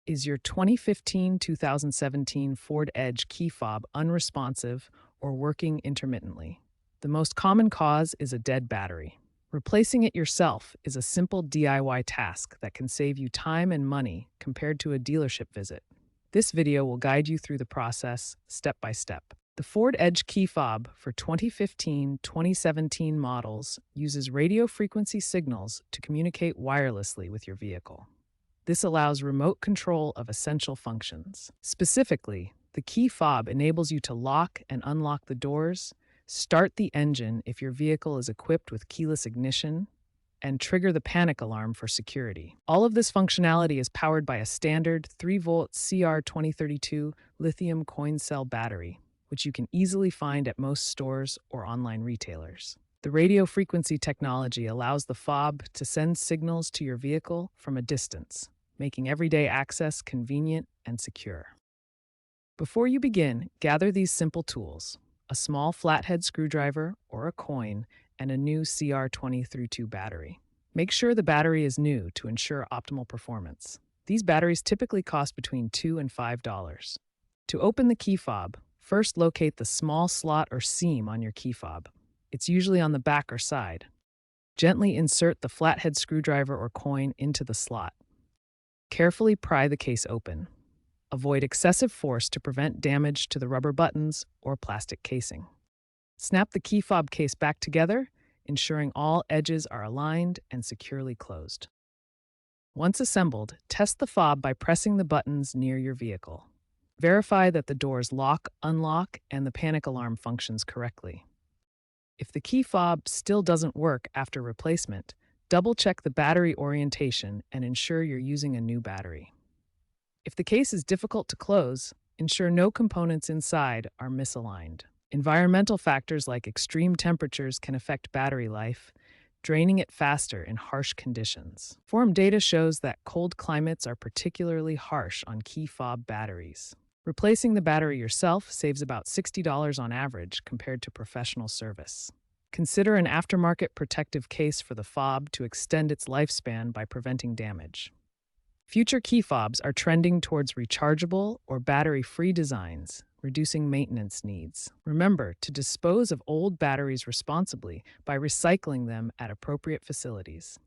Is your 2015-2017 Ford Edge key fob unresponsive or working intermittently? The most common cause is a dead battery. Replacing it yourself is a simple DIY task that can save you time and money compared to a dealership visit. This video will guide you through the process step by step. The Ford Edge key fob for 2015-2017 models uses radio frequency signals to communicate wirelessly with your vehicle. This allows remote control of essential functions. Specifically, the key fob enables you to lock and unlock the doors, start the engine if your vehicle is equipped with keyless ignition, and trigger the panic alarm for security. All of this functionality is powered by a standard 3-volt CR2032 lithium coin cell battery, which you can easily find at most stores or online retailers. The radio frequency technology allows the fob to send signals to your vehicle from a distance, making everyday access convenient and secure. Before you begin, gather these simple tools: a small flathead screwdriver or a coin, and a new CR2032 battery. Make sure the battery is new to ensure optimal performance. These batteries typically cost between $2 and $5. To open the key fob, first locate the small slot or seam on your key fob. It's usually on the back or side. Gently insert the flathead screwdriver or coin into the slot. Carefully pry the case open. Avoid excessive force to prevent damage to the rubber buttons or plastic casing. Snap the key fob case back together, ensuring all edges are aligned and securely closed. Once assembled, test the fob by pressing the buttons near your vehicle. Verify that the doors lock, unlock, and the panic alarm functions correctly. If the key fob still doesn't work after replacement, double-check the battery orientation and ensure you're using a new battery. If the case is difficult to close, ensure no components inside are misaligned. Environmental factors like extreme temperatures can affect battery life, draining it faster in harsh conditions. Forum data shows that cold climates are particularly harsh on key fob batteries. Replacing the battery yourself saves about $60 on average compared to professional service. Consider an aftermarket protective case for the fob to extend its lifespan by preventing damage. Future key fobs are trending towards rechargeable or battery-free designs, reducing maintenance needs. Remember to dispose of old batteries responsibly by recycling them at appropriate facilities.